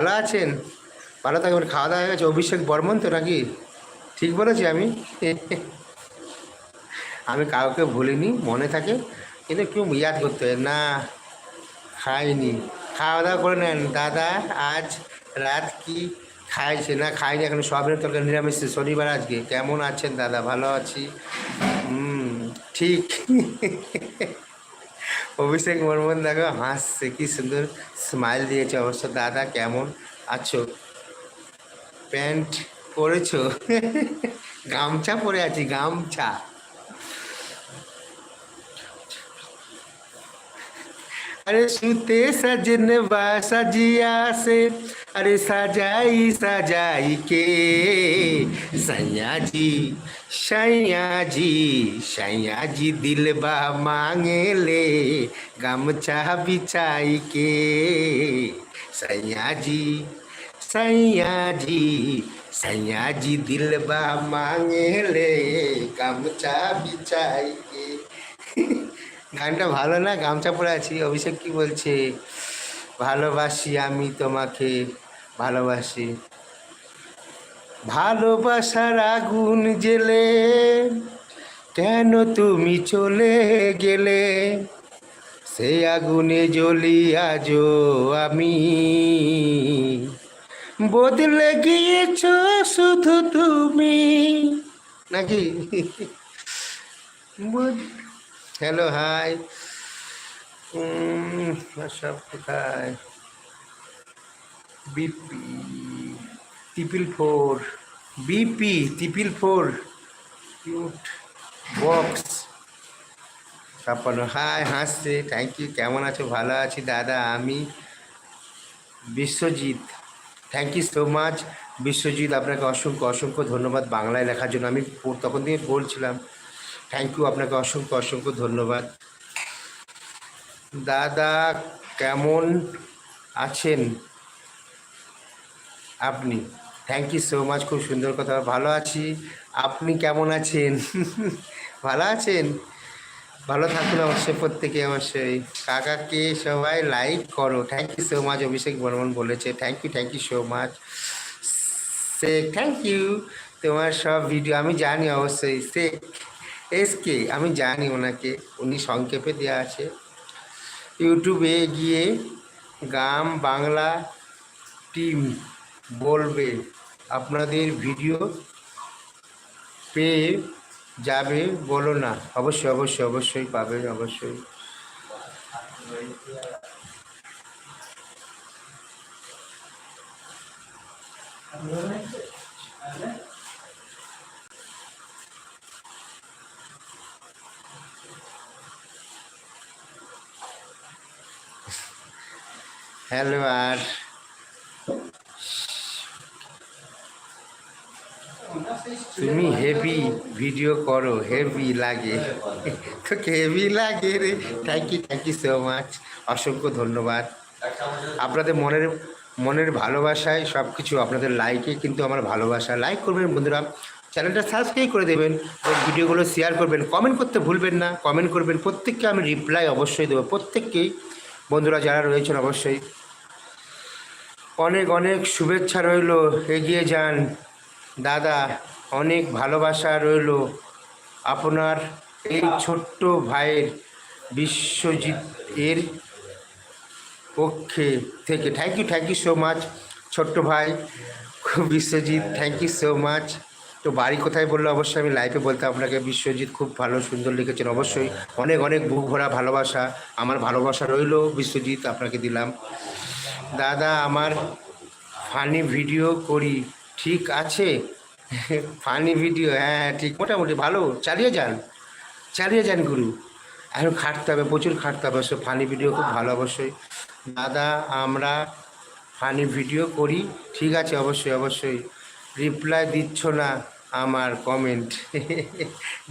ভালো আছেন? ভালো থাকবেন। খাওয়া দাওয়া হয়ে গেছে? অভিষেক বর্মন তো নাকি? ঠিক বলেছি আমি? আমি কাউকে ভুলিনি, মনে থাকে, কিন্তু একটু ইয়াদ করতে হয় না। খাইনি। খাওয়া দাওয়া করে নেন দাদা। আজ রাত কি খাইছে? না খাইনি এখন, সয়াবিনের তরকারি, নিরামিষ, শনিবার আজকে। কেমন আছেন দাদা? ভালো আছি। ঠিক। অভিষেক বর্মন দেখো হাসছে, কি সুন্দর স্মাইল দিয়েছে অবশ্য। দাদা কেমন আছো? প্যান্ট পরেছো? গামছা পরে আছি, গামছা। अरे सुते सजनवा सजिया से, अरे सजाई सजाई के, सैया जी दिलबा मांगे ले, गमछा बिछाई के। सैया जी सैया जी सैया जी दिलबा मांगे ले, गमछा बिछाई के। গানটা ভালো না? গামছা পরে আছি। অভিষেক কি বলছে? ভালোবাসি আমি তোমাকে, ভালোবাসি। ভালোবাসার আগুন জেলে কেন তুমি চলে গেলে, সে আগুনে জ্বলি আজও আমি। বদলে গিয়েছ শুধু তুমি, নাকি? Hello, hi. সব কোথায়? BP triple four, BP triple four, cute box 56। Hi, হাসছে। Thank you. কেমন আছো? ভালো আছি দাদা আমি Biswajit. Thank you so much Biswajit, আপনাকে অসংখ্য অসংখ্য ধন্যবাদ বাংলায় লেখার জন্য। আমি তখন দিয়ে বলছিলাম। থ্যাংক ইউ, আপনাকে অসংখ্য অসংখ্য ধন্যবাদ। দাদা কেমন আছেন আপনি? থ্যাংক ইউ সো মাচ, খুব সুন্দর কথা। ভালো আছি, আপনি কেমন আছেন? ভালো আছেন? ভালো থাকুন অবশ্যই, প্রত্যেকে অবশ্যই। কাকাকে সবাই লাইক করো। Thank you so much, Abhishek Barman বলেছে। Thank you so much. Sheikh, thank you. তোমার সব ভিডিও আমি জানি অবশ্যই। শেখ এসকে, আমি জানি ওনাকে, উনি সংক্ষেপে দেওয়া আছে। ইউটিউবে গিয়ে গ্রাম বাংলা টিম বলবে, আপনাদের ভিডিও পেয়ে যাবে বলো না। অবশ্যই অবশ্যই অবশ্যই পাবেন, অবশ্যই। হ্যালো। আর তুমি হেভি ভিডিও করো, হেভি লাগে। তোকে হেভি লাগে রে। থ্যাংক ইউ সো মাচ, অসংখ্য ধন্যবাদ। আপনাদের মনের মনের ভালোবাসায় সব কিছু, আপনাদের লাইকে কিন্তু আমার ভালোবাসা। লাইক করবেন বন্ধুরা, চ্যানেলটা সাবস্ক্রাইব করে দেবেন, ভিডিওগুলো শেয়ার করবেন, কমেন্ট করতে ভুলবেন না। কমেন্ট করবেন, প্রত্যেককে আমি রিপ্লাই অবশ্যই দেবো, প্রত্যেককেই। বন্ধুরা যারা রয়েছেন অবশ্যই অনেক অনেক শুভেচ্ছা রইল। এগিয়ে যান দাদা, অনেক ভালোবাসা রইল আপনার এই ছোট্ট ভাইয়ের বিশ্বজিৎ এর পক্ষে থেকে। থ্যাংক ইউ সো মাচ ছোট্ট ভাই Biswajit, thank you so much. তো বাড়ি কোথায় বললো অবশ্যই আমি লাইভে বলতে আপনাকে। বিশ্বজিৎ খুব ভালো সুন্দর লিখেছেন, অবশ্যই অনেক অনেক বুক ভরা ভালোবাসা। আমার ভালোবাসা রইল বিশ্বজিৎ, আপনাকে দিলাম। দাদা আমার ফানি ভিডিও করি, ঠিক আছে? ফানি ভিডিও, হ্যাঁ ঠিক, মোটামুটি ভালো। চালিয়ে যান গুরু। এখন খাটতে হবে, প্রচুর খাটতে হবে অবশ্য। ফানি ভিডিও খুব ভালো অবশ্যই। দাদা আমরা ফানি ভিডিও করি, ঠিক আছে? অবশ্যই অবশ্যই। রিপ্লাই দিচ্ছ না আমার কমেন্ট?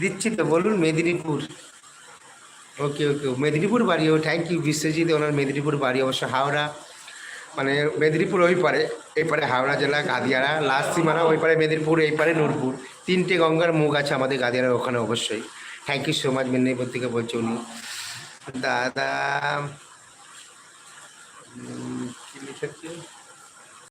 দিচ্ছি তো, বলুন। মেদিনীপুর, ওকে ওকে, মেদিনীপুর বাড়ি। ও থ্যাংক ইউ বিশ্বজিৎ, ওনার মেদিনীপুর বাড়ি অবশ্য। হাওড়া মানে মেদিনীপুর ওই পারে, এই পারে হাওড়া জেলা গাদিয়ারা লাস্ট সীমানা, ওই পারে মেদিনীপুর, এই পারে নূরপুর। তিনটে গঙ্গার মুখ আছে আমাদের গাদিয়ারা ওখানে অবশ্যই। Thank you so much, Medinipur থেকে বলছে উনি। দাদা কি লিখেছে?